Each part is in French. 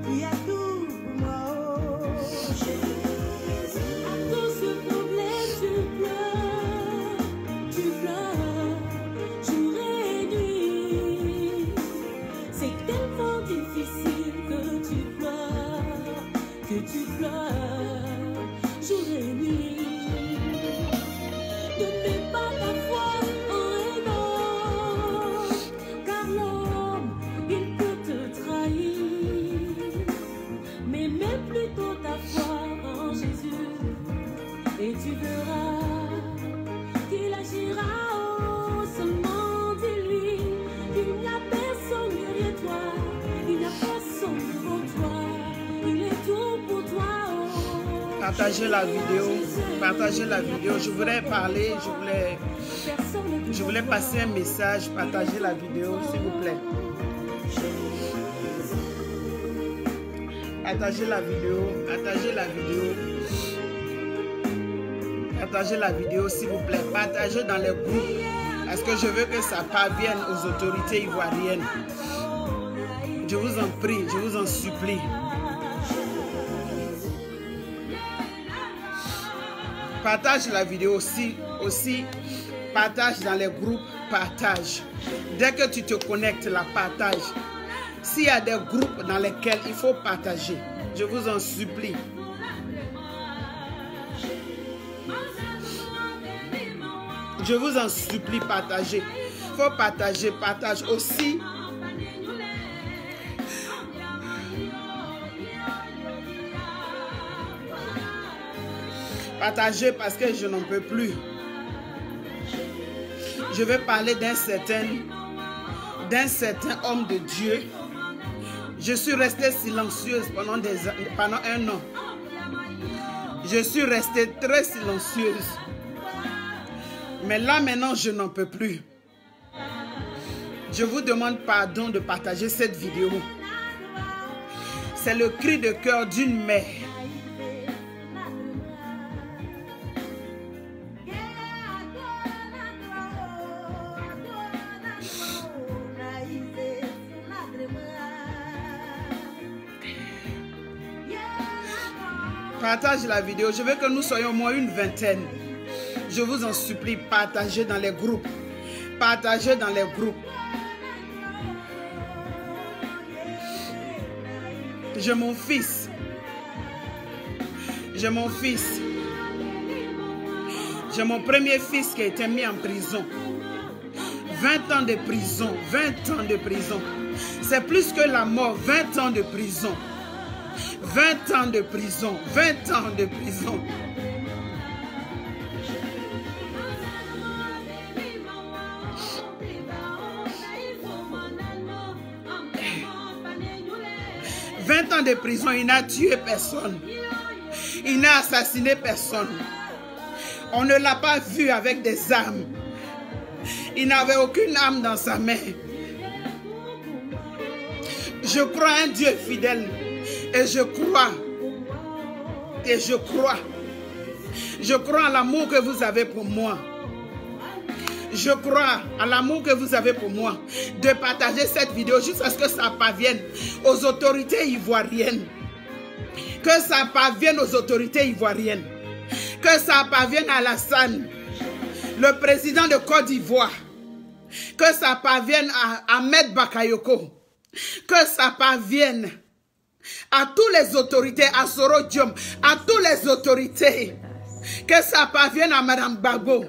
qui a tout pour moi. À tout ce problème, tu pleures, jour et nuit. C'est tellement difficile que tu pleures, jour et nuit. Ne mets pas ta foi en un homme, car l'homme, il peut te trahir. Mais mets plutôt ta foi en Jésus, et tu verras qu'il agira seulement. Dis-lui qu'il n'y a personne derrière toi, il n'y a personne devant toi, il est tout pour toi. Partagez la vidéo, partagez la vidéo. Je voulais parler, je voulais passer un message. Partagez la vidéo, s'il vous plaît. Partagez la vidéo, partagez la vidéo. Partagez la vidéo, s'il vous plaît. Partagez dans les groupes. Parce que je veux que ça parvienne aux autorités ivoiriennes. Je vous en prie, je vous en supplie. Partage la vidéo aussi, partage dans les groupes, partage. Dès que tu te connectes, la partage. S'il y a des groupes dans lesquels il faut partager, je vous en supplie. Je vous en supplie, partagez. Il faut partager, partage aussi. Partagez parce que je n'en peux plus. Je vais parler d'un certain homme de Dieu. Je suis restée silencieuse pendant un an. Je suis restée très silencieuse. Mais là maintenant, je n'en peux plus. Je vous demande pardon de partager cette vidéo. C'est le cri de cœur d'une mère. Partage la vidéo. Je veux que nous soyons au moins une vingtaine. Je vous en supplie, partagez dans les groupes. Partagez dans les groupes. J'ai mon fils. J'ai mon fils. J'ai mon premier fils qui a été mis en prison. 20 ans de prison. 20 ans de prison. C'est plus que la mort. 20 ans de prison. 20 ans de prison. 20 ans de prison. Ans de prison, il n'a tué personne. Il n'a assassiné personne. On ne l'a pas vu avec des armes. Il n'avait aucune arme dans sa main. Je crois à un Dieu fidèle. Et je crois. Je crois à l'amour que vous avez pour moi. Je crois à l'amour que vous avez pour moi. De partager cette vidéo jusqu'à ce que ça parvienne aux autorités ivoiriennes. Que ça parvienne aux autorités ivoiriennes. Que ça parvienne à Alassane, le président de Côte d'Ivoire. Que ça parvienne à Ahmed Bakayoko. Que ça parvienne à toutes les autorités, à Soro Diom, à toutes les autorités. Que ça parvienne à Madame Gbagbo.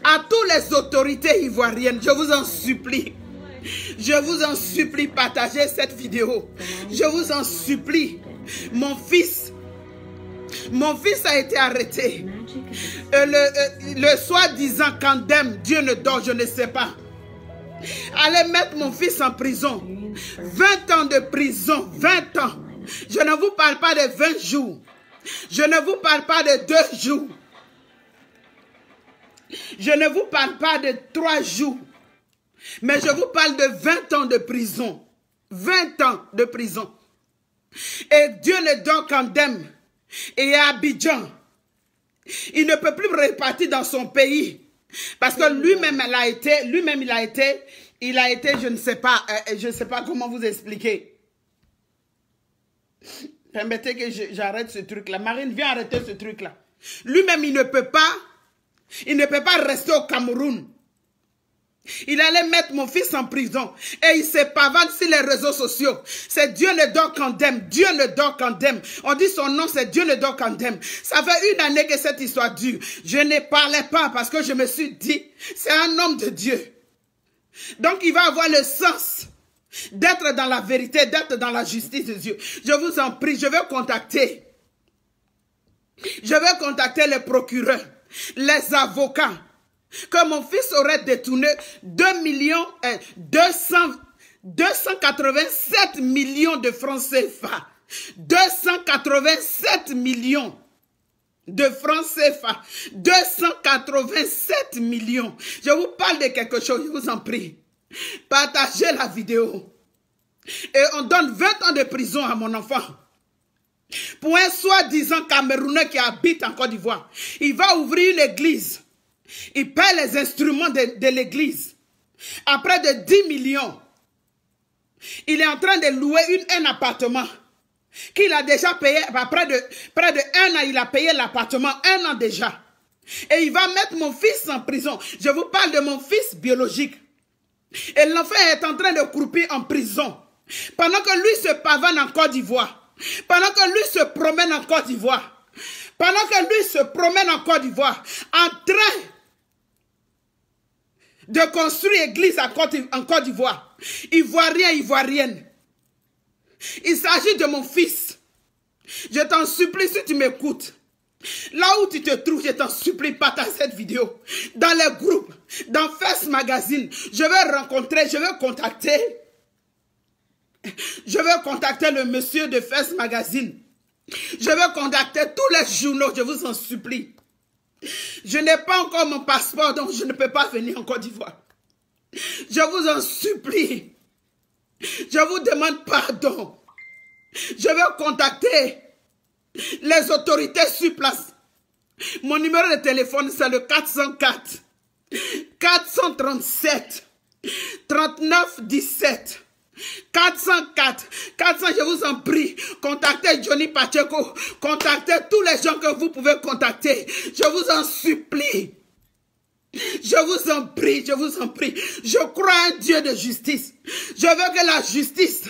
À toutes les autorités ivoiriennes, je vous en supplie. Je vous en supplie, partagez cette vidéo. Je vous en supplie. Mon fils a été arrêté. Le soi-disant Kandem, Dieu ne dort, je ne sais pas. Allez mettre mon fils en prison. 20 ans de prison, 20 ans. Je ne vous parle pas de 20 jours. Je ne vous parle pas de 2 jours. Je ne vous parle pas de 3 jours, mais je vous parle de 20 ans de prison. 20 ans de prison. Et Dieu ne dort qu'Andem et à Abidjan. Il ne peut plus repartir dans son pays. Parce que lui-même, il a été, je ne sais pas comment vous expliquer. Permettez que j'arrête ce truc-là. Marine, viens arrêter ce truc-là. Lui-même, il ne peut pas rester au Cameroun. Il allait mettre mon fils en prison. Et il se pavane sur les réseaux sociaux. C'est Dieu ne dort qu'Andem. Dieu ne dort qu'Andem. On dit son nom, c'est Dieu ne dort qu'Andem. Ça fait 1 année que cette histoire dure. Je ne parlais pas parce que je me suis dit, c'est un homme de Dieu. Donc il va avoir le sens d'être dans la vérité, d'être dans la justice de Dieu. Je vous en prie, je vais contacter les procureurs, les avocats, que mon fils aurait détourné 287 millions de francs CFA. 287 millions de francs CFA. 287 millions. Je vous parle de quelque chose, je vous en prie. Partagez la vidéo. Et on donne 20 ans de prison à mon enfant. Pour un soi-disant Camerounais qui habite en Côte d'Ivoire. Il va ouvrir une église. Il paie les instruments de l'église. À près de 10 millions. Il est en train de louer un appartement. Qu'il a déjà payé. Près de 1 an, il a payé l'appartement. 1 an déjà. Et il va mettre mon fils en prison. Je vous parle de mon fils biologique. Et l'enfant est en train de croupir en prison. Pendant que lui se pavane en Côte d'Ivoire. Pendant que lui se promène en Côte d'Ivoire. Pendant que lui se promène en Côte d'Ivoire. En train de construire église en Côte d'Ivoire. Ivoirien, ivoirienne. Il s'agit de mon fils. Je t'en supplie si tu m'écoutes. Là où tu te trouves, je t'en supplie, partage cette vidéo. Dans les groupes, dans Fest Magazine, je vais contacter le monsieur de Fest Magazine. Je vais contacter tous les journaux, je vous en supplie. Je n'ai pas encore mon passeport, donc je ne peux pas venir en Côte d'Ivoire. Je vous en supplie. Je vous demande pardon. Je vais contacter les autorités sur place. Mon numéro de téléphone, c'est le 404 437 39 17. 404, je vous en prie, contactez Johnny Pacheco, contactez tous les gens que vous pouvez contacter. Je vous en supplie. Je vous en prie, je vous en prie. Je crois à un Dieu de justice. Je veux que la justice,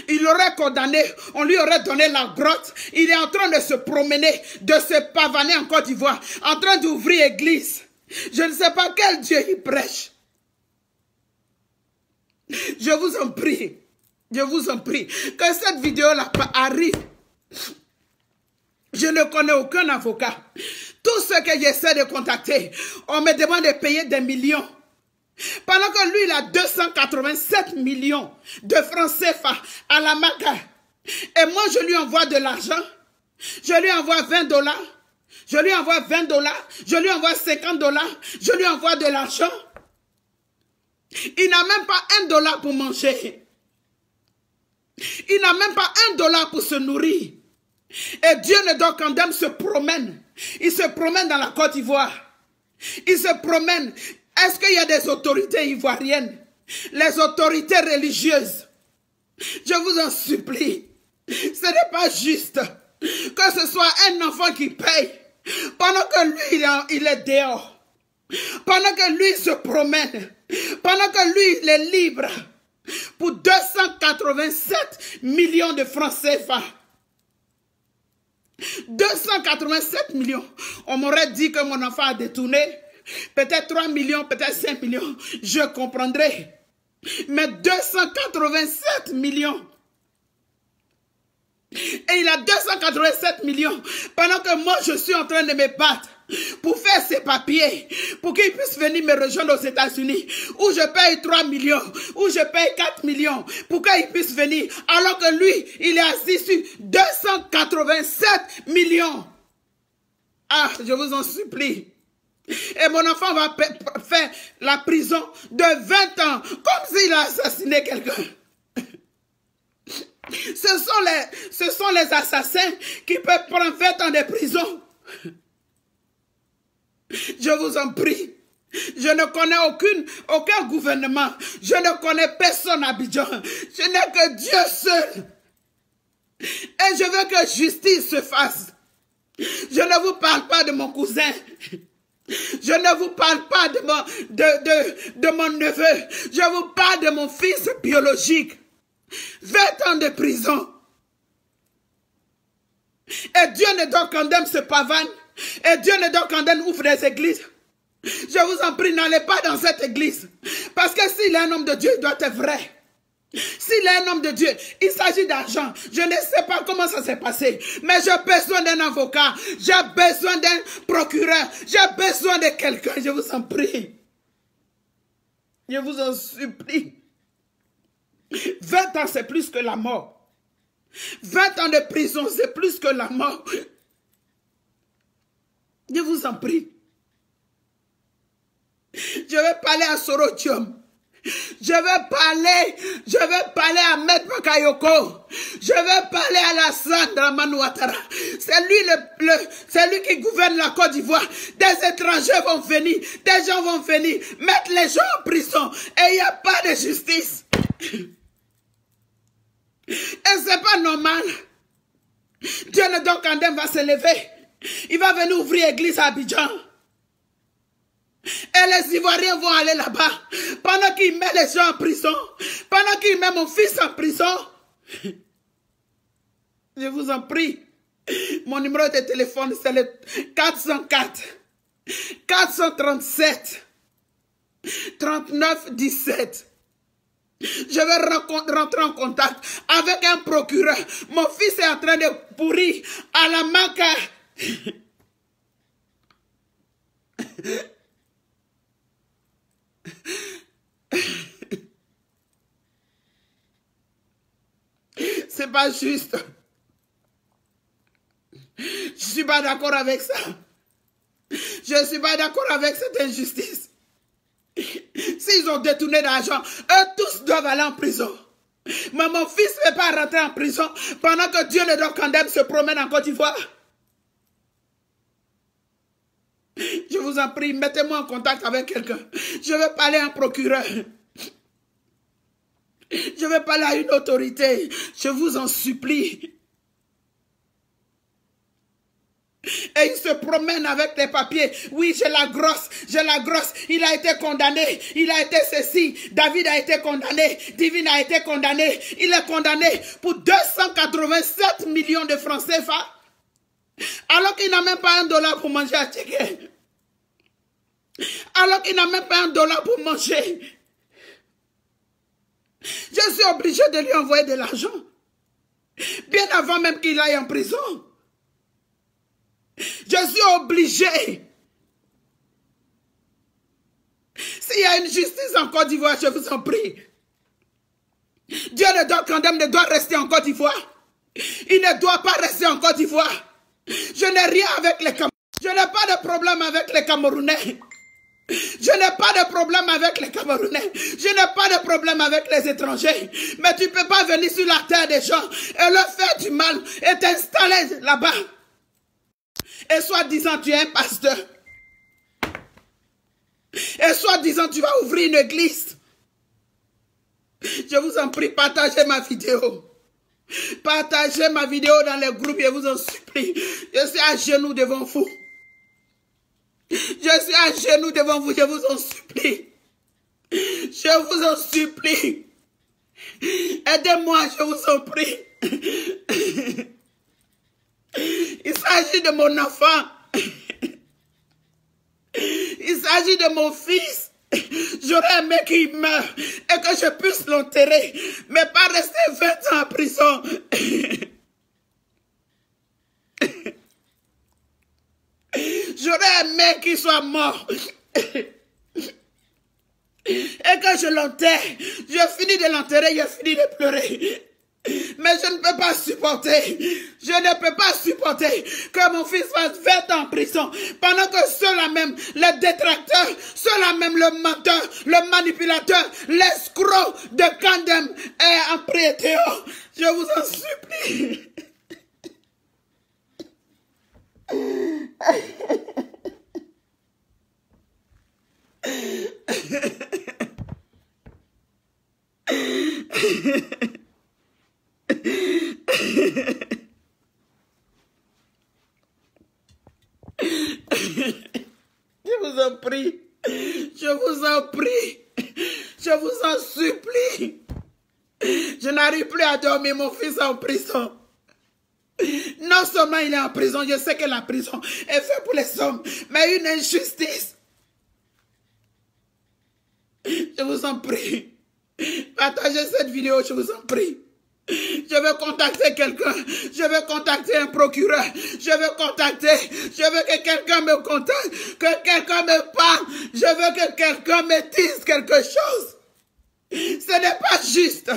il l'aurait condamné, on lui aurait donné la grotte. Il est en train de se promener, de se pavaner en Côte d'Ivoire, en train d'ouvrir église. Je ne sais pas quel Dieu il prêche. Je vous en prie, que cette vidéo-là arrive. Je ne connais aucun avocat. Tout ce que j'essaie de contacter, on me demande de payer des millions. Pendant que lui, il a 287 millions de francs CFA à la maga. Et moi, je lui envoie de l'argent. Je lui envoie 20 $. Je lui envoie 20 $. Je lui envoie 50 $. Je lui envoie de l'argent. Il n'a même pas $1 pour manger. Il n'a même pas $1 pour se nourrir. Et Dieu ne dort qu'Andem se promène. Il se promène dans la Côte d'Ivoire. Il se promène. Est-ce qu'il y a des autorités ivoiriennes? Les autorités religieuses? Je vous en supplie. Ce n'est pas juste que ce soit un enfant qui paye pendant que lui, il est dehors. Pendant que lui se promène, pendant que lui il est libre, pour 287 millions de francs CFA. 287 millions. On m'aurait dit que mon enfant a détourné peut-être 3 millions, peut-être 5 millions. Je comprendrais. Mais 287 millions. Et il a 287 millions. Pendant que moi je suis en train de me battre pour faire ses papiers, pour qu'il puisse venir me rejoindre aux États-Unis, où je paye 3 millions, où je paye 4 millions, pour qu'il puisse venir, alors que lui, il est assis sur 287 millions. Ah, je vous en supplie. Et mon enfant va faire la prison de 20 ans, comme s'il a assassiné quelqu'un. Ce sont les assassins qui peuvent prendre 20 ans de prison. Je vous en prie. Je ne connais aucun gouvernement. Je ne connais personne à Abidjan. Je n'ai que Dieu seul. Et je veux que justice se fasse. Je ne vous parle pas de mon cousin. Je ne vous parle pas de mon neveu. Je vous parle de mon fils biologique. 20 ans de prison. Et Dieu ne donc condamne ce pavane. Et Dieu ne donc condamne ouvre des églises. Je vous en prie, n'allez pas dans cette église. Parce que s'il est un homme de Dieu, il doit être vrai. S'il est un homme de Dieu, il s'agit d'argent. Je ne sais pas comment ça s'est passé. Mais j'ai besoin d'un avocat. J'ai besoin d'un procureur. J'ai besoin de quelqu'un. Je vous en prie. Je vous en supplie. 20 ans, c'est plus que la mort. 20 ans de prison, c'est plus que la mort. Je vous en prie. Je vais parler à Sorodium. Je vais parler à Maître Bakayoko. Je vais parler à Lassane Dramane Ouattara. C'est lui qui gouverne la Côte d'Ivoire. Des étrangers vont venir, des gens vont venir, mettre les gens en prison. Et il n'y a pas de justice. Et c'est pas normal. Dieu ne donc condamne va se lever. Il va venir ouvrir église à Abidjan. Et les Ivoiriens vont aller là-bas. Pendant qu'il met les gens en prison. Pendant qu'il met mon fils en prison. Je vous en prie. Mon numéro de téléphone, c'est le 404 437 39 17. Je vais rentrer en contact avec un procureur. Mon fils est en train de pourrir à la maca. C'est pas juste. Je suis pas d'accord avec ça. Je suis pas d'accord avec cette injustice. S'ils ont détourné l'argent, eux tous doivent aller en prison. Mais mon fils ne peut pas rentrer en prison pendant que Dieu ne doit condamner se promène en Côte d'Ivoire. Je vous en prie, mettez-moi en contact avec quelqu'un. Je vais parler à un procureur. Je vais parler à une autorité. Je vous en supplie. Et il se promène avec les papiers. Oui, j'ai la grosse. Il a été condamné. Il a été ceci. David a été condamné. Divine a été condamné. Il est condamné pour 287 millions de francs CFA. Alors qu'il n'a même pas $1 pour manger à Tchéké. Alors qu'il n'a même pas $1 pour manger. Je suis obligé de lui envoyer de l'argent. Bien avant même qu'il aille en prison. Je suis obligé. S'il y a une justice en Côte d'Ivoire, je vous en prie. Dieu ne doit condamner, ne doit rester en Côte d'Ivoire. Il ne doit pas rester en Côte d'Ivoire. Je n'ai rien avec les Camerounais. Je n'ai pas de problème avec les Camerounais. Je n'ai pas de problème avec les Camerounais. Je n'ai pas de problème avec les étrangers. Mais tu ne peux pas venir sur la terre des gens et leur faire du mal et t'installer là-bas. Et soi-disant, tu es un pasteur. Et soi-disant, tu vas ouvrir une église. Je vous en prie, partagez ma vidéo. Partagez ma vidéo dans les groupes, je vous en supplie. Je suis à genoux devant vous. Je suis à genoux devant vous, je vous en supplie. Je vous en supplie. Aidez-moi, je vous en prie. Il s'agit de mon enfant. Il s'agit de mon fils. J'aurais aimé qu'il meure et que je puisse l'enterrer, mais pas rester 20 ans en prison. J'aurais aimé qu'il soit mort et que je l'enterre. J'ai fini de l'enterrer, j'ai fini de pleurer. Mais je ne peux pas supporter. Je ne peux pas supporter que mon fils fasse 20 ans en prison. Pendant que ceux-là même, le détracteur, ceux-là même, le menteur, le manipulateur, l'escroc de Kandem est en prêté. Je vous en supplie. prie. Je vous en prie. Je vous en supplie. Je n'arrive plus à dormir, mon fils est en prison. Non seulement il est en prison, je sais que la prison est faite pour les hommes, mais une injustice. Je vous en prie. Partagez cette vidéo, je vous en prie. Je veux contacter quelqu'un. Je veux contacter un procureur. Je veux que quelqu'un me contacte. Que quelqu'un me parle. Je veux que quelqu'un me dise quelque chose. Ce n'est pas juste.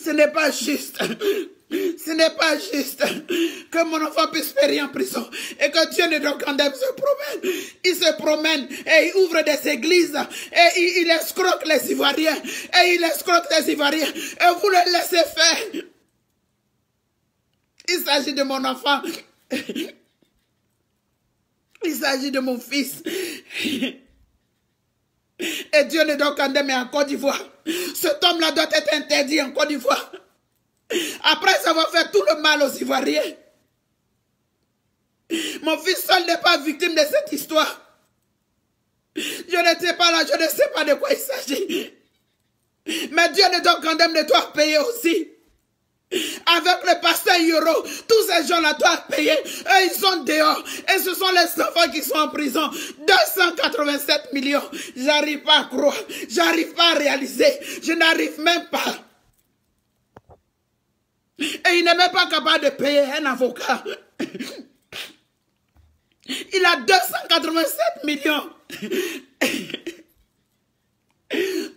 Ce n'est pas juste. Ce n'est pas juste que mon enfant puisse périr en prison et que Dieu ne donne condamne se promène. Il se promène et il ouvre des églises et il escroque les Ivoiriens et vous le laissez faire. Il s'agit de mon enfant. Il s'agit de mon fils. Et Dieu ne donne condamne en Côte d'Ivoire. Cet homme-là doit être interdit en Côte d'Ivoire. Après avoir fait tout le mal aux Ivoiriens. Mon fils seul n'est pas victime de cette histoire. Je n'étais pas là, je ne sais pas de quoi il s'agit. Mais Dieu ne donne condamne de toi payer aussi. Avec le pasteur Yoro, tous ces gens-là doivent payer. Eux, ils sont dehors. Et ce sont les enfants qui sont en prison. 287 millions. J'arrive pas à croire. J'arrive pas à réaliser. Je n'arrive même pas. Et il n'est même pas capable de payer un avocat. Il a 287 millions.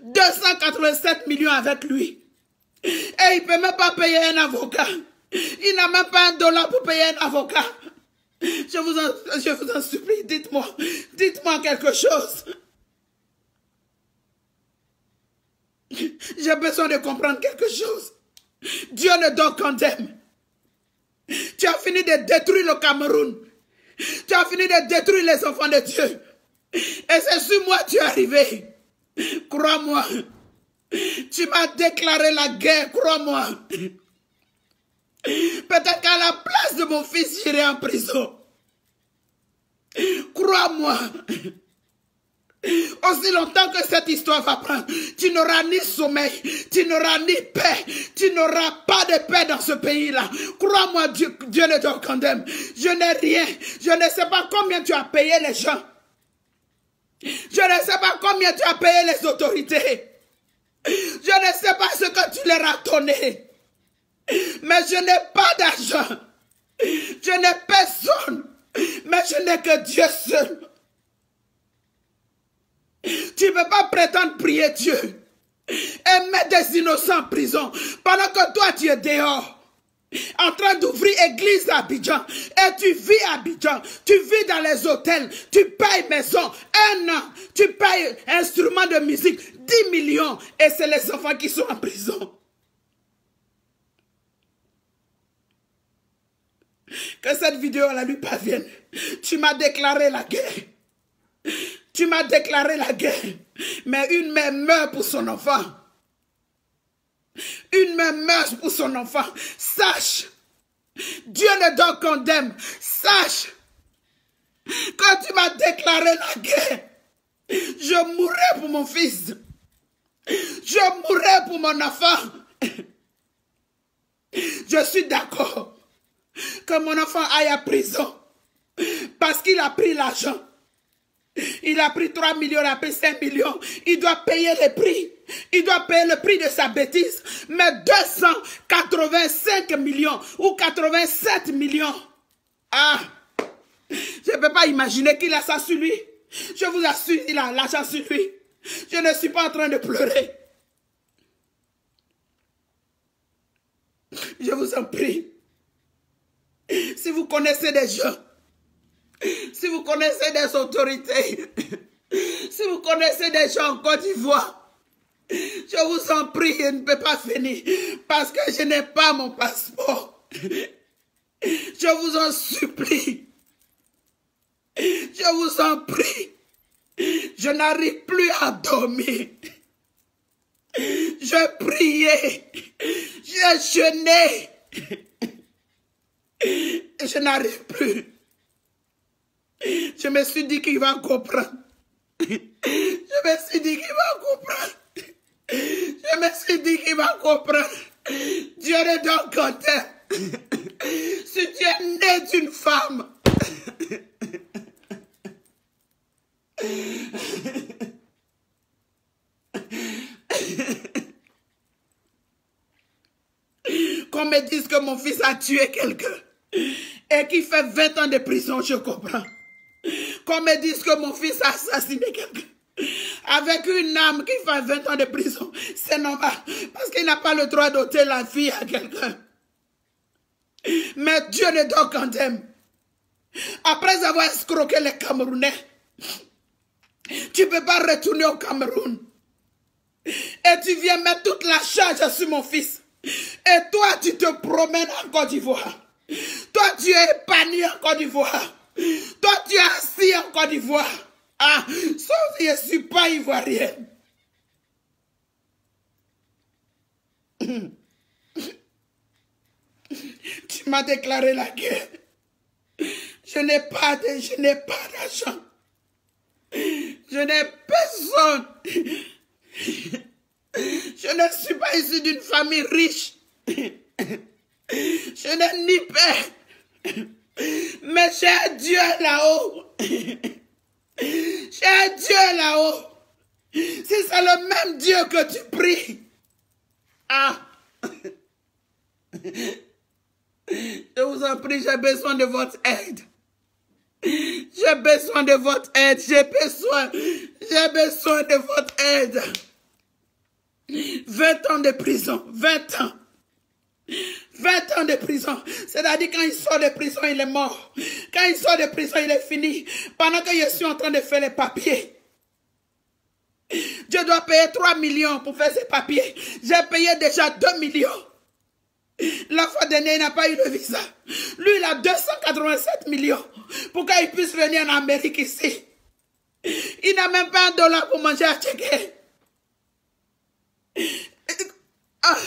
287 millions avec lui. Et il ne peut même pas payer un avocat. Il n'a même pas $1 pour payer un avocat. Je vous en supplie, dites-moi quelque chose. J'ai besoin de comprendre quelque chose. Dieu ne donne condamne. Tu as fini de détruire le Cameroun. Tu as fini de détruire les enfants de Dieu. Et c'est sur moi que tu es arrivé. Crois-moi. Tu m'as déclaré la guerre, crois-moi. Peut-être qu'à la place de mon fils, j'irai en prison. Crois-moi. Aussi longtemps que cette histoire va prendre, tu n'auras ni sommeil, tu n'auras ni paix, tu n'auras pas de paix dans ce pays-là. Crois-moi, Dieu ne te condamne. Je n'ai rien. Je ne sais pas combien tu as payé les gens. Je ne sais pas combien tu as payé les autorités. Je ne sais pas ce que tu leur as donné. Mais je n'ai pas d'argent. Je n'ai personne. Mais je n'ai que Dieu seul. Tu ne peux pas prétendre prier Dieu et mettre des innocents en prison pendant que toi tu es dehors en train d'ouvrir église à Abidjan et tu vis à Abidjan, tu vis dans les hôtels, tu payes maison, 1 an, tu payes instruments de musique, 10 millions et c'est les enfants qui sont en prison. Que cette vidéo la lui parvienne. Tu m'as déclaré la guerre. Tu m'as déclaré la guerre. Mais une mère meurt pour son enfant. Une mère meurt pour son enfant. Sache. Dieu ne donne condamne. Sache. Quand tu m'as déclaré la guerre, je mourrai pour mon fils. Je mourrai pour mon enfant. Je suis d'accord que mon enfant aille à prison parce qu'il a pris l'argent. Il a pris 3 millions, il a pris 5 millions. Il doit payer le prix. Il doit payer le prix de sa bêtise. Mais 285 millions ou 87 millions. Ah, je ne peux pas imaginer qu'il a ça sur lui. Je vous assure, il a l'argent sur lui. Je ne suis pas en train de pleurer. Je vous en prie. Si vous connaissez des gens, si vous connaissez des autorités, si vous connaissez des gens en Côte d'Ivoire, je vous en prie, je ne peux pas finir parce que je n'ai pas mon passeport. Je vous en supplie. Je vous en prie. Je n'arrive plus à dormir. Je priais. Je jeûnais. je n'arrive plus. Je me suis dit qu'il va comprendre. Je me suis dit qu'il va comprendre. Je me suis dit qu'il va comprendre. Dieu ne donne qu'un thème. Si tu es né d'une femme, qu'on me dise que mon fils a tué quelqu'un et qu'il fait 20 ans de prison, je comprends. Qu'on me dise que mon fils a assassiné quelqu'un avec une âme qui fait 20 ans de prison, c'est normal, parce qu'il n'a pas le droit d'ôter la vie à quelqu'un. Mais Dieu ne donne qu'un thème. Après avoir escroqué les Camerounais, tu ne peux pas retourner au Cameroun. Et tu viens mettre toute la charge sur mon fils. Et toi, tu te promènes en Côte d'Ivoire. Toi, tu es épanoui en Côte d'Ivoire. Toi, tu es assis en Côte d'Ivoire. Ah, sauf que je ne suis pas ivoirien. Tu m'as déclaré la guerre. Je n'ai pas d'argent. Je n'ai personne. Je ne suis pas issu d'une famille riche. Je n'ai ni père. Mais j'ai un Dieu là-haut. J'ai un Dieu là-haut. Si c'est le même Dieu que tu pries. Ah. Je vous en prie, j'ai besoin de votre aide. J'ai besoin de votre aide. J'ai besoin de votre aide. 20 ans de prison. 20 ans. 20 ans de prison. C'est-à-dire quand il sort de prison, il est mort. Quand il sort de prison, il est fini. Pendant que je suis en train de faire les papiers. Je dois payer 3 millions pour faire ces papiers. J'ai payé déjà 2 millions. La fois dernière, il n'a pas eu de visa. Lui, il a 287 millions pour qu'il puisse venir en Amérique ici. Il n'a même pas $1 pour manger à checker. Ah.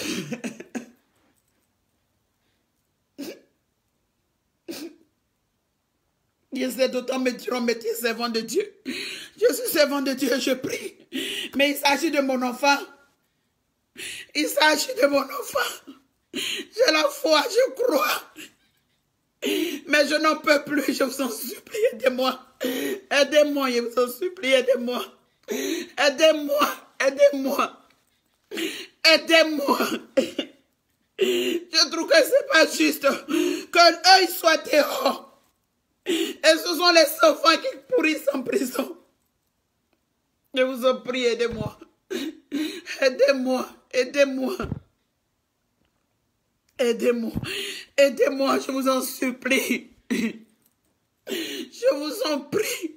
Je sais, d'autant me diront, mais tu es servant de Dieu. Je suis servant de Dieu, je prie. Mais il s'agit de mon enfant. Il s'agit de mon enfant. J'ai la foi, je crois. Mais je n'en peux plus, je vous en supplie, aidez-moi. Aidez-moi, je vous en supplie, aidez-moi. Aidez-moi, aidez-moi. Aidez-moi. Je trouve que c'est pas juste qu'eux soient dehors. Et ce sont les enfants qui pourrissent en prison. Je vous en prie, aidez-moi. Aidez-moi, aidez-moi. Aidez-moi, aidez-moi, je vous en supplie. Je vous en prie.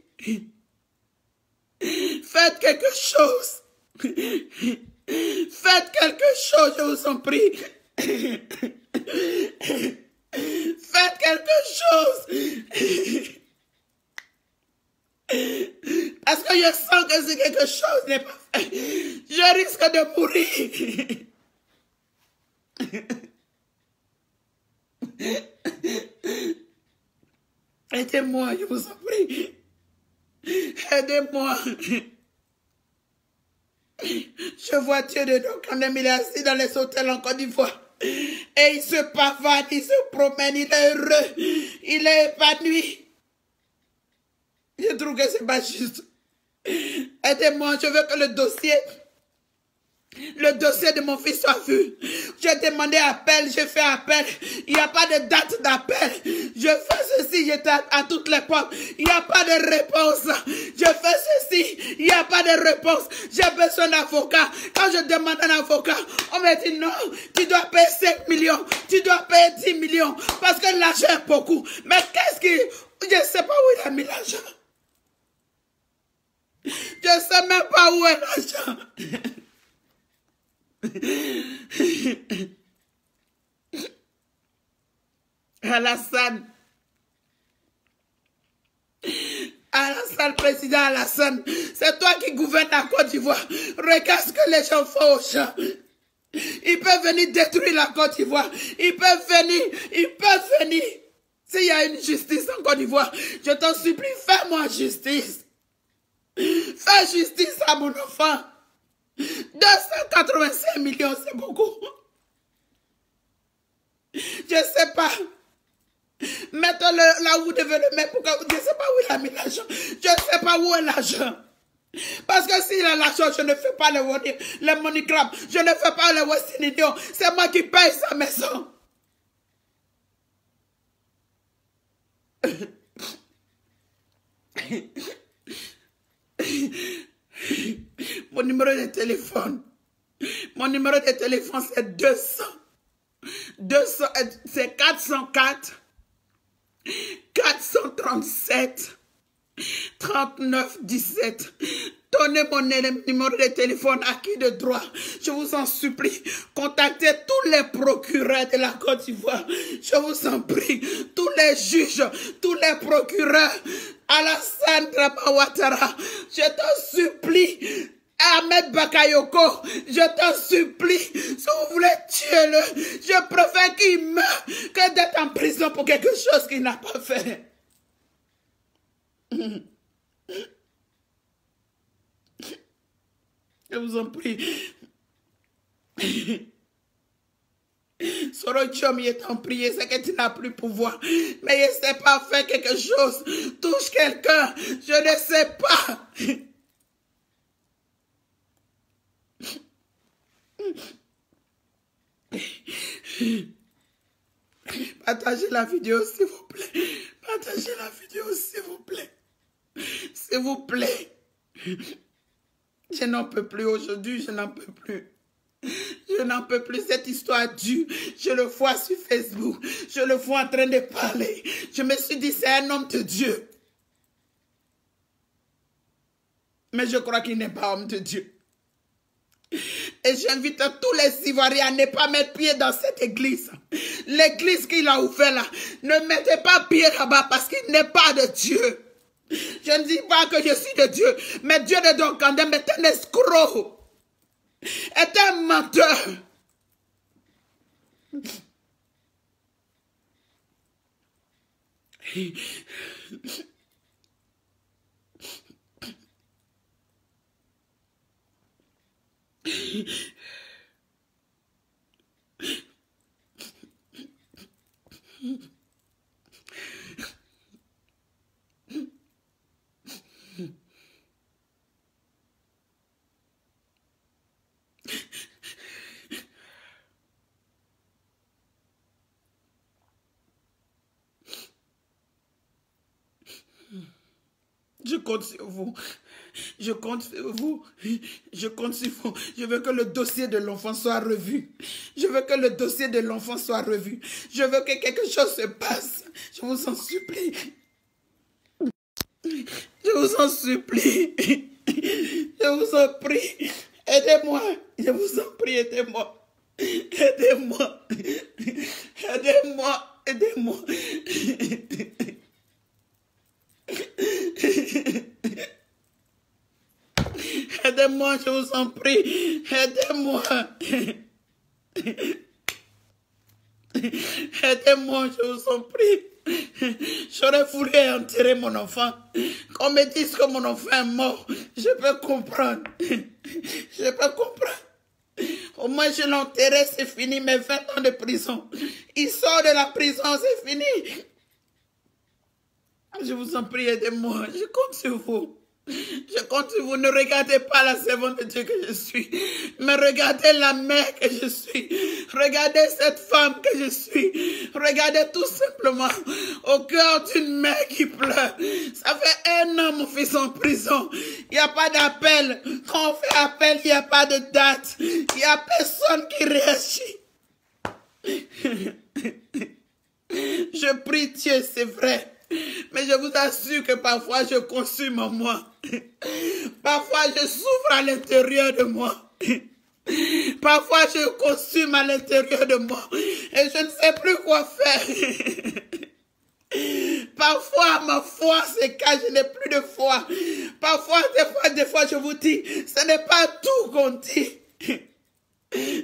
Faites quelque chose. Faites quelque chose, je vous en prie. Faites quelque chose. Parce que je sens que si quelque chose n'est pas fait, je risque de mourir. Aidez-moi, je vous en prie. Aidez-moi. Je vois Dieu de nos condamnés, il est assis dans les hôtels en Côte d'Ivoire. Et il se pavane, il se promène, il est heureux, il est épanoui. Je trouve que c'est pas juste. Aidez-moi, je veux que le dossier de mon fils soit vu. J'ai demandé appel, j'ai fait appel. Il n'y a pas de date d'appel. Je fais ceci, j'étais à toutes les portes. Il n'y a pas de réponse. Je fais ceci, il n'y a pas de réponse. J'ai besoin d'avocat. Quand je demande un avocat, on me dit non, tu dois payer 5 millions, tu dois payer 10 millions. Parce que l'argent est beaucoup. Mais qu'est-ce qu'il... Je ne sais pas où il a mis l'argent. Je ne sais même pas où est l'argent. Alassane, président Alassane, c'est toi qui gouvernes la Côte d'Ivoire. Regarde ce que les gens font aux gens. Ils peuvent venir détruire la Côte d'Ivoire. Ils peuvent venir. S'il y a une justice en Côte d'Ivoire, je t'en supplie, fais-moi justice. Fais justice à mon enfant. 285 millions, c'est beaucoup. Je ne sais pas. Mettez-le là où vous devez le mettre. Je ne sais pas où il a mis l'argent. Je ne sais pas où est l'argent. Parce que s'il a l'argent, je ne fais pas les MoneyGram. Je ne fais pas les Western Union. C'est moi qui paye sa maison. Mon numéro de téléphone. Mon numéro de téléphone, c'est 200. C'est 404 437 39 17. Donnez mon numéro de téléphone à qui de droit. Je vous en supplie. Contactez tous les procureurs de la Côte d'Ivoire. Je vous en prie. Tous les juges, tous les procureurs. Alassane Dramane Ouattara. Je t'en supplie. Ahmed Bakayoko, je t'en supplie, si vous voulez tuer-le, je préfère qu'il meure que d'être en prison pour quelque chose qu'il n'a pas fait. Je vous en prie. Sorochom est en prière, c'est que tu n'as plus pouvoir. Mais il ne sait pas faire quelque chose. Touche quelqu'un, je ne sais pas. Partagez la vidéo, s'il vous plaît. Partagez la vidéo, s'il vous plaît. S'il vous plaît. Je n'en peux plus aujourd'hui, je n'en peux plus. Je n'en peux plus, cette histoire dure. Je le vois sur Facebook. Je le vois en train de parler. Je me suis dit, c'est un homme de Dieu. Mais je crois qu'il n'est pas homme de Dieu. Et j'invite tous les Ivoiriens à ne pas mettre pied dans cette église. L'église qu'il a ouverte là, ne mettez pas pied là-bas parce qu'il n'est pas de Dieu. Je ne dis pas que je suis de Dieu, mais Dieu de Don Kandem est un escroc, est un menteur. Je compte sur vous. Je compte sur vous. Je compte sur vous. Je veux que le dossier de l'enfant soit revu. Je veux que le dossier de l'enfant soit revu. Je veux que quelque chose se passe. Je vous en supplie. Je vous en supplie. Je vous en prie. Aidez-moi. Je vous en prie, aidez-moi. Aidez-moi. Aidez-moi. Aidez-moi. Aidez-moi, je vous en prie. Aidez-moi. Aidez-moi, je vous en prie. J'aurais voulu enterrer mon enfant. Qu'on me dise que mon enfant est mort. Je peux comprendre. Je peux comprendre. Au moins, je l'ai enterré, c'est fini. Mes 20 ans de prison. Il sort de la prison, c'est fini. Je vous en prie, aidez-moi. Je compte sur vous. Je compte sur vous. Ne regardez pas la servante de Dieu que je suis. Mais regardez la mère que je suis. Regardez cette femme que je suis. Regardez tout simplement au cœur d'une mère qui pleure. Ça fait 1 an, mon fils en prison. Il n'y a pas d'appel. Quand on fait appel, il n'y a pas de date. Il n'y a personne qui réagit. Je prie Dieu, c'est vrai. Mais je vous assure que parfois je consume en moi. Parfois je souffre à l'intérieur de moi. Parfois je consume à l'intérieur de moi. Et je ne sais plus quoi faire. Parfois ma foi se cache, je n'ai plus de foi. Parfois, des fois je vous dis, ce n'est pas tout qu'on dit.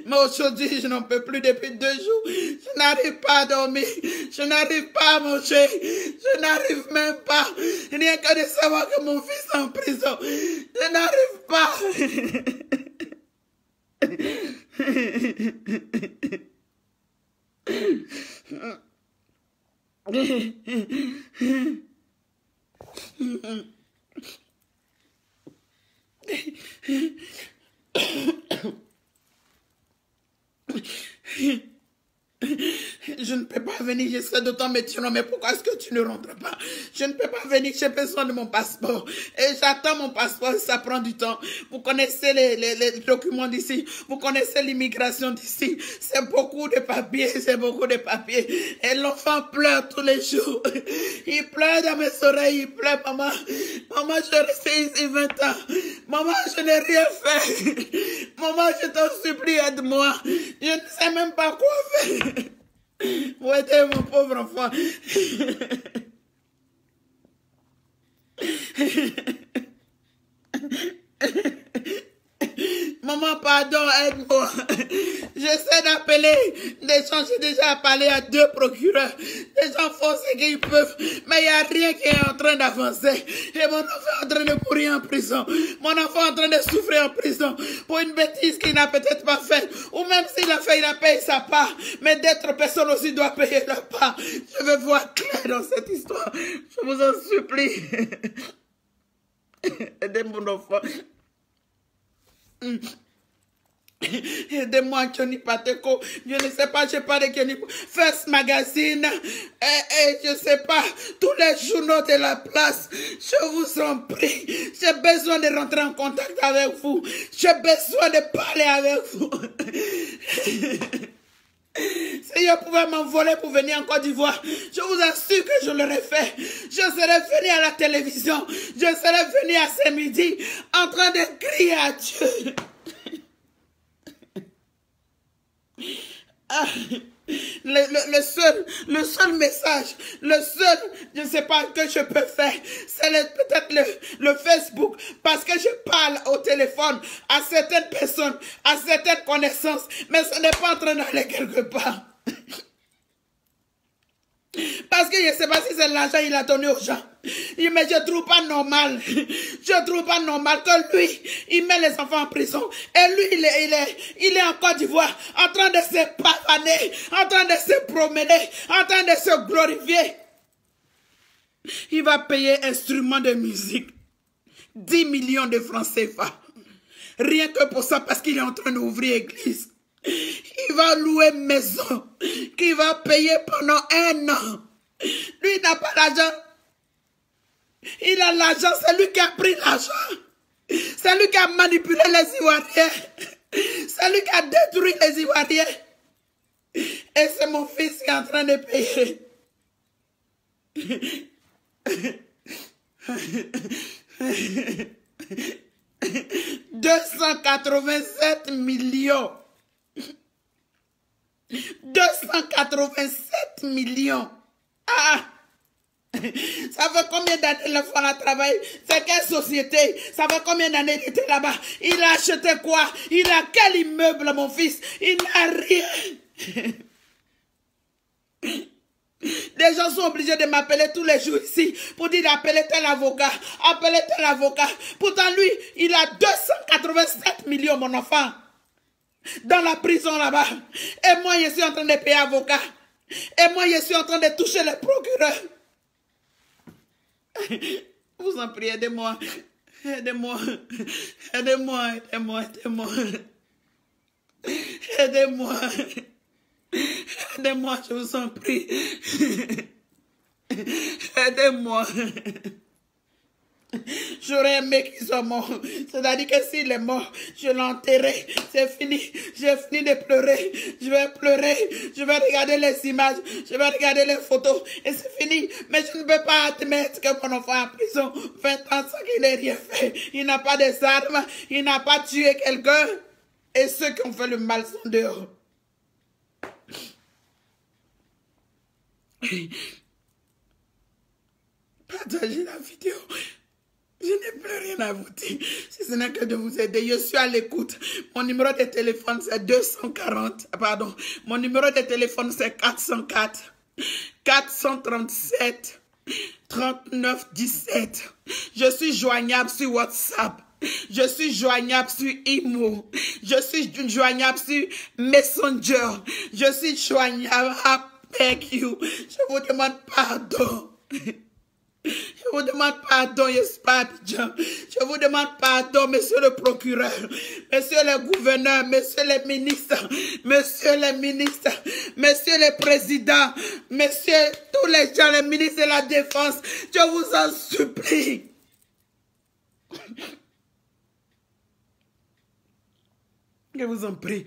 Mais aujourd'hui, je n'en peux plus depuis 2 jours. Je n'arrive pas à dormir. Je n'arrive pas à manger. Je n'arrive même pas. Rien que de savoir que mon fils est en prison. Je n'arrive pas. Je ne peux pas venir, j'essaie de t'en mettre, mais pourquoi est-ce que tu ne rentres pas? Je ne peux pas venir, j'ai besoin de mon passeport. Et j'attends mon passeport, ça prend du temps. Vous connaissez les documents d'ici, vous connaissez l'immigration d'ici. C'est beaucoup de papiers, c'est beaucoup de papiers. Et l'enfant pleure tous les jours. Il pleure dans mes oreilles, il pleure, maman. Maman, je suis restée ici 20 ans. Maman, je n'ai rien fait. Maman, je t'en supplie, aide-moi. Je ne sais même pas quoi faire. Où était mon pauvre enfant? Maman, pardon, aide-moi. J'essaie d'appeler des gens, j'ai déjà parlé à 2 procureurs. Les gens font ce qu'ils peuvent, mais il n'y a rien qui est en train d'avancer. Et mon enfant est en train de mourir en prison. Mon enfant est en train de souffrir en prison pour une bêtise qu'il n'a peut-être pas faite. Ou même s'il a fait, il a payé sa part. Mais d'autres personnes aussi doivent payer leur part. Je veux voir clair dans cette histoire. Je vous en supplie. Aidez mon enfant. Aidez-moi, Johnny Pateco. Je ne sais pas, je parle de Johnny First Magazine. Et je ne sais pas, tous les journaux de la place. Je vous en prie. J'ai besoin de rentrer en contact avec vous. J'ai besoin de parler avec vous. Si je pouvais m'envoler pour venir en Côte d'Ivoire, je vous assure que je l'aurais fait. Je serais venu à la télévision. Je serais venu à ce midi en train de crier à Dieu. Ah, le seul message, le seul, je ne sais pas, que je peux faire, c'est peut-être le Facebook, parce que je parle au téléphone à certaines personnes, à certaines connaissances, mais ce n'est pas en train d'aller quelque part. Parce que je ne sais pas si c'est l'argent qu'il a donné aux gens. Mais je ne trouve pas normal. Je ne trouve pas normal que lui, il met les enfants en prison. Et lui, il est en Côte d'Ivoire, en train de se pavaner, en train de se promener, en train de se glorifier. Il va payer instrument de musique 10 millions de francs CFA. Rien que pour ça, parce qu'il est en train d'ouvrir église. Il va louer maison qu'il va payer pendant 1 an. Lui, il n'a pas l'argent. Il a l'argent, c'est lui qui a pris l'argent. C'est lui qui a manipulé les Ivoiriens. C'est lui qui a détruit les Ivoiriens. Et c'est mon fils qui est en train de payer. 287 millions. 287 millions. Ah! Ça fait combien d'années l'enfant a travaillé? C'est quelle société? Ça fait combien d'années qu'il était là-bas? Il a acheté quoi? Il a quel immeuble, mon fils? Il n'a rien. Les gens sont obligés de m'appeler tous les jours ici pour dire d'appeler tel avocat, appeler tel avocat. Pourtant, lui, il a 287 millions, mon enfant, dans la prison là-bas. Et moi, je suis en train de payer avocat. Et moi, je suis en train de toucher les procureurs. Vous en priez, aidez-moi. Aidez-moi. Aidez-moi, aidez-moi, aidez-moi. Aidez-moi. Aidez-moi, je vous en prie. Aidez-moi. J'aurais aimé qu'il soit mort. C'est-à-dire que s'il est mort, je l'enterrai. C'est fini. J'ai fini de pleurer. Je vais pleurer. Je vais regarder les images. Je vais regarder les photos. Et c'est fini. Mais je ne peux pas admettre que mon enfant est en prison 20 ans sans qu'il n'ait rien fait. Il n'a pas des armes. Il n'a pas tué quelqu'un. Et ceux qui ont fait le mal sont dehors. Partagez la vidéo. Je n'ai plus rien à vous dire, si ce n'est que de vous aider. Je suis à l'écoute. Mon numéro de téléphone, c'est 240. Pardon. Mon numéro de téléphone, c'est 404 437 39 17. Je suis joignable sur WhatsApp. Je suis joignable sur Imo. Je suis joignable sur Messenger. Je suis joignable à Beg You. Je vous demande pardon. Je vous demande pardon, Abidjan. Je vous demande pardon, monsieur le procureur, monsieur le gouverneur, monsieur les ministres, monsieur les ministres, monsieur les présidents, monsieur tous les gens, les ministres de la Défense. Je vous en supplie. Je vous en prie.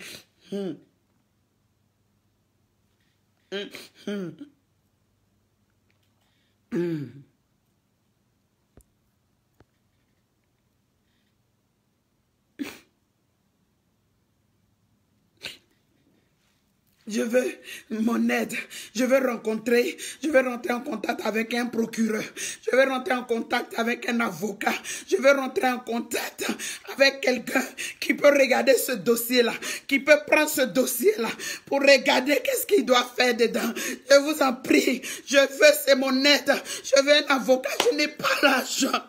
Je veux mon aide. Je veux rentrer en contact avec un procureur. Je veux rentrer en contact avec un avocat. Je veux rentrer en contact avec quelqu'un qui peut regarder ce dossier-là, qui peut prendre ce dossier-là pour regarder qu'est-ce qu'il doit faire dedans. Je vous en prie, je veux, c'est mon aide. Je veux un avocat, je n'ai pas l'argent.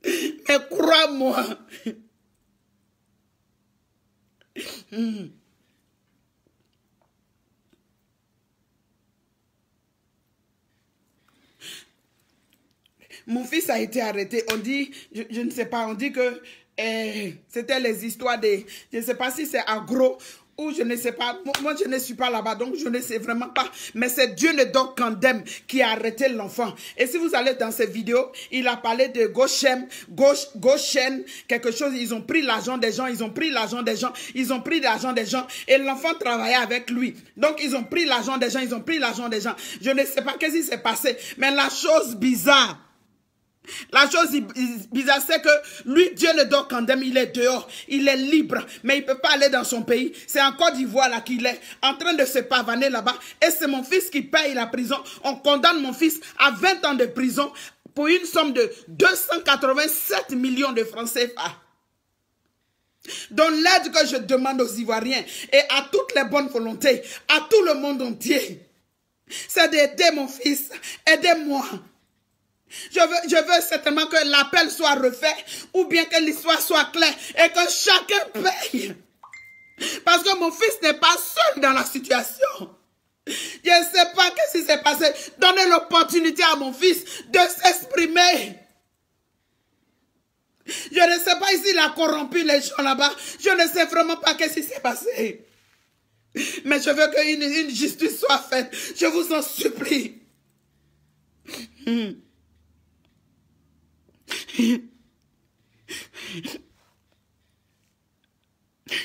Mais crois-moi. Mon fils a été arrêté. On dit, je ne sais pas, on dit que c'était les histoires des... Je ne sais pas si c'est agro ou je ne sais pas. Moi, je ne suis pas là-bas, donc je ne sais vraiment pas. Mais c'est Dieu ne donc condamne qui a arrêté l'enfant. Et si vous allez dans cette vidéo, il a parlé de Goshen, quelque chose. Ils ont pris l'argent des gens, ils ont pris l'argent des gens, ils ont pris l'argent des gens. Et l'enfant travaillait avec lui. Donc, ils ont pris l'argent des gens, ils ont pris l'argent des gens. Je ne sais pas qu'est-ce qui s'est passé. Mais la chose bizarre... La chose bizarre, c'est que lui, Dieu le donne condamne, il est dehors, il est libre, mais il ne peut pas aller dans son pays. C'est en Côte d'Ivoire là qu'il est en train de se pavaner là-bas. Et c'est mon fils qui paye la prison. On condamne mon fils à 20 ans de prison pour une somme de 287 millions de francs CFA. Donc l'aide que je demande aux Ivoiriens et à toutes les bonnes volontés, à tout le monde entier, c'est d'aider mon fils. Aidez-moi. Je veux certainement que l'appel soit refait ou bien que l'histoire soit claire et que chacun paye. Parce que mon fils n'est pas seul dans la situation. Je ne sais pas ce qui s'est passé. Donnez l'opportunité à mon fils de s'exprimer. Je ne sais pas s'il a corrompu les gens là-bas. Je ne sais vraiment pas ce qui s'est passé. Mais je veux qu'une justice soit faite. Je vous en supplie.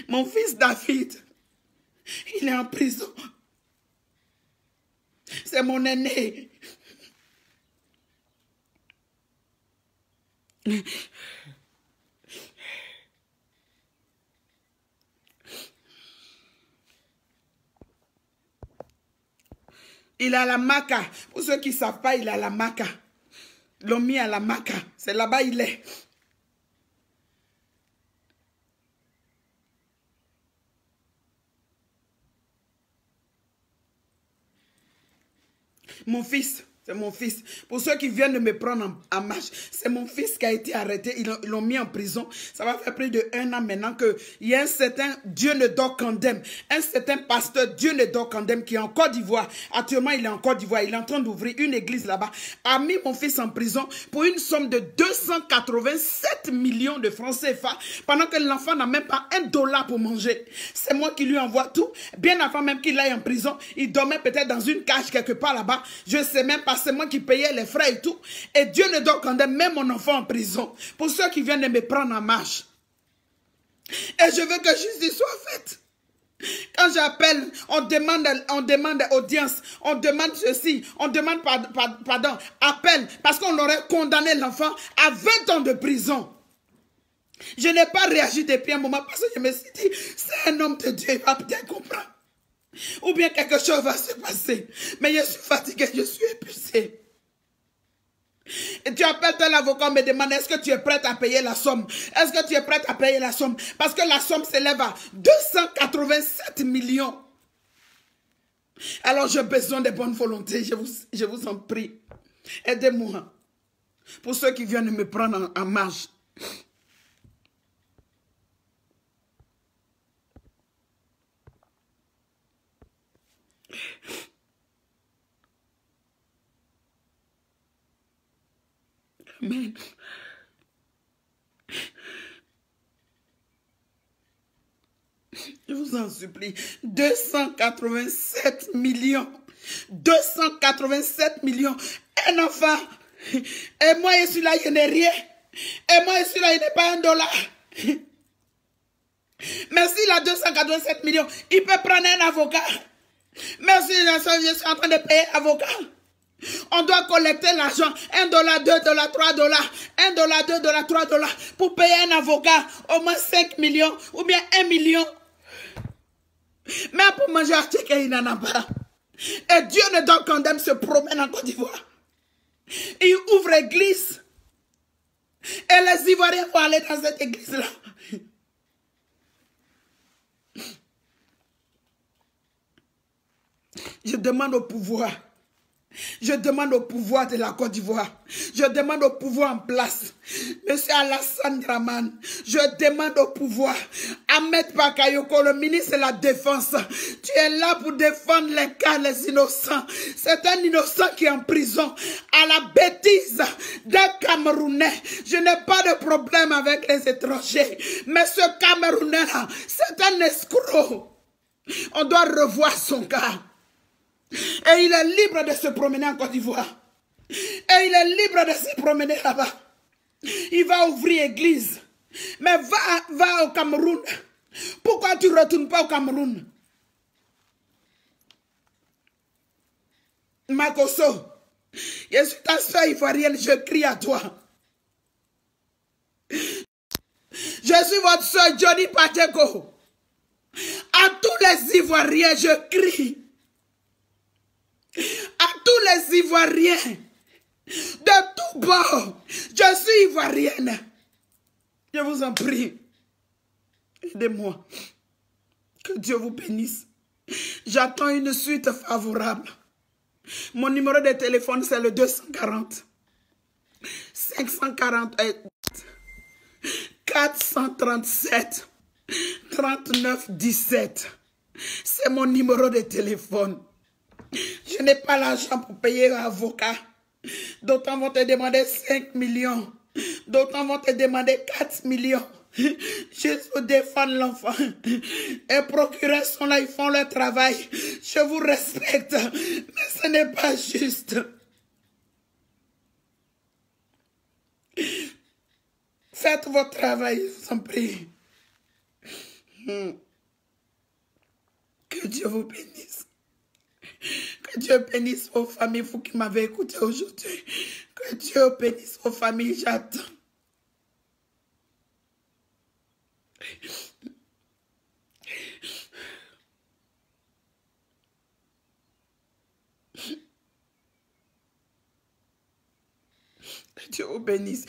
Mon fils David, il est en prison. C'est mon aîné. Il a la maca. Pour ceux qui ne savent pas, il a la maca. L'ont mis à la maca. C'est là-bas il est. Mon fils, c'est mon fils. Pour ceux qui viennent de me prendre en marche, c'est mon fils qui a été arrêté. Ils l'ont mis en prison. Ça va faire plus de 1 an maintenant qu'il y a un certain Dieu ne dort condamne. Un certain pasteur Dieu ne dort condamne qui est en Côte d'Ivoire. Actuellement, il est en Côte d'Ivoire. Il est en train d'ouvrir une église là-bas. A mis mon fils en prison pour une somme de 287 millions de francs CFA pendant que l'enfant n'a même pas $1 pour manger. C'est moi qui lui envoie tout. Bien avant même qu'il aille en prison, il dormait peut-être dans une cage quelque part là-bas. Je ne sais même pas. C'est moi qui payais les frais et tout. Et Dieu ne doit condamner même mon enfant en prison. Pour ceux qui viennent de me prendre en marche. Et je veux que justice soit faite. Quand j'appelle, on demande audience, on demande ceci, on demande pardon, appel, parce qu'on aurait condamné l'enfant à 20 ans de prison. Je n'ai pas réagi depuis un moment parce que je me suis dit, c'est un homme de Dieu, il va peut-être comprendre. Ou bien quelque chose va se passer. Mais je suis fatigué, je suis épuisé. Et tu appelles tel avocat, on me demande, est-ce que tu es prête à payer la somme? Est-ce que tu es prête à payer la somme? Parce que la somme s'élève à 287 millions. Alors j'ai besoin de bonne volonté, je vous en prie. Aidez-moi. Pour ceux qui viennent me prendre en marche. Amen. Je vous en supplie. 287 millions. 287 millions. Un enfant. Et moi, je suis là, je n'ai rien. Et moi, je suis là, il n'est pas $1. Mais s'il a 287 millions, il peut prendre un avocat. Mais si je suis en train de payer avocat. On doit collecter l'argent. $1, $2, $3. $1, $2, $3. Pour payer un avocat, au moins 5 millions ou bien 1 million. Mais pour manger à Tchèque, il n'en a pas. Et Dieu ne donne condamne se promène en Côte d'Ivoire. Il ouvre l'église. Et les Ivoiriens vont aller dans cette église-là. Je demande au pouvoir. Je demande au pouvoir de la Côte d'Ivoire. Je demande au pouvoir en place. Monsieur Alassane Dramane. Je demande au pouvoir. Ahmed Bakayoko, le ministre de la Défense. Tu es là pour défendre les cas, les innocents. C'est un innocent qui est en prison. À la bêtise d'un Camerounais. Je n'ai pas de problème avec les étrangers. Mais ce Camerounais-là, c'est un escroc. On doit revoir son cas. Et il est libre de se promener en Côte d'Ivoire. Et il est libre de se promener là-bas. Il va ouvrir église. Mais va au Cameroun. Pourquoi tu ne retournes pas au Cameroun? Makoso, je suis ta soeur ivoirienne, je crie à toi. Je suis votre soeur Johnny Pacheco. À tous les Ivoiriens, je crie. À tous les Ivoiriens, de tous bords, je suis Ivoirienne. Je vous en prie, aidez-moi. Que Dieu vous bénisse. J'attends une suite favorable. Mon numéro de téléphone, c'est le 240 548 437 39 17. C'est mon numéro de téléphone. Je n'ai pas l'argent pour payer un avocat. D'autres vont te demander 5 millions. D'autres vont te demander 4 millions. Juste pour défendre l'enfant. Les procureurs sont là, ils font leur travail. Je vous respecte. Mais ce n'est pas juste. Faites votre travail, je vous en prie. Que Dieu vous bénisse. Que Dieu bénisse vos familles, vous qui m'avez écouté aujourd'hui. Que Dieu bénisse vos familles, j'attends. Que Dieu vous bénisse.